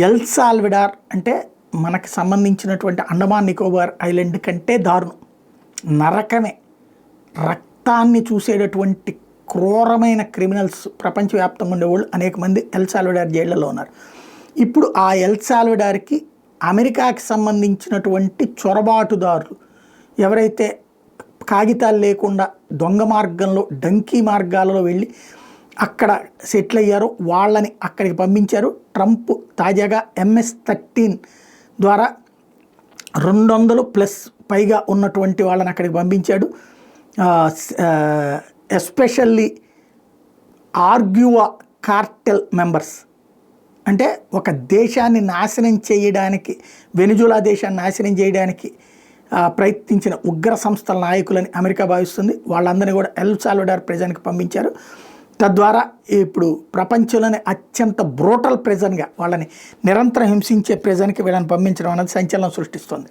El Salvador అంటే మనకు సంబంధించినటువంటి అండమాన్ నికోబార్ ఐలాండ్ కంటే దారుణం, నరకమే. రక్తాన్ని చూసేటటువంటి క్రూరమైన క్రిమినల్స్ ప్రపంచవ్యాప్తంగా ఉండేవాళ్ళు అనేక మంది ఎల్ సాల్వడార్ జైళ్లలో ఉన్నారు. ఇప్పుడు ఆ ఎల్ సాల్వడార్కి అమెరికాకి సంబంధించినటువంటి చొరబాటుదారులు ఎవరైతే కాగితాలు లేకుండా దొంగ మార్గంలో డంకీ మార్గాలలో వెళ్ళి అక్కడ సెటిల్ అయ్యారో వాళ్ళని అక్కడికి పంపించారు. ట్రంప్ తాజాగా MS-13 ద్వారా 200+ పైగా ఉన్నటువంటి వాళ్ళని అక్కడికి పంపించాడు. ఎస్పెషల్లీ ఆర్గ్యువా కార్టెల్ మెంబర్స్, అంటే ఒక దేశాన్ని నాశనం చేయడానికి, వెనిజులా దేశాన్ని నాశనం చేయడానికి ప్రయత్నించిన ఉగ్ర సంస్థల నాయకులని అమెరికా భావిస్తుంది. వాళ్ళందరినీ కూడా ఎల్ సాల్వడార్ ప్రిజన్కి పంపించారు. తద్వారా ఇప్పుడు ప్రపంచంలోనే అత్యంత బ్రూటల్ ప్రిజన్గా, వాళ్ళని నిరంతరం హింసించే ప్రిజన్కి వీళ్ళని పంపించడం అనేది సంచలనం సృష్టిస్తుంది.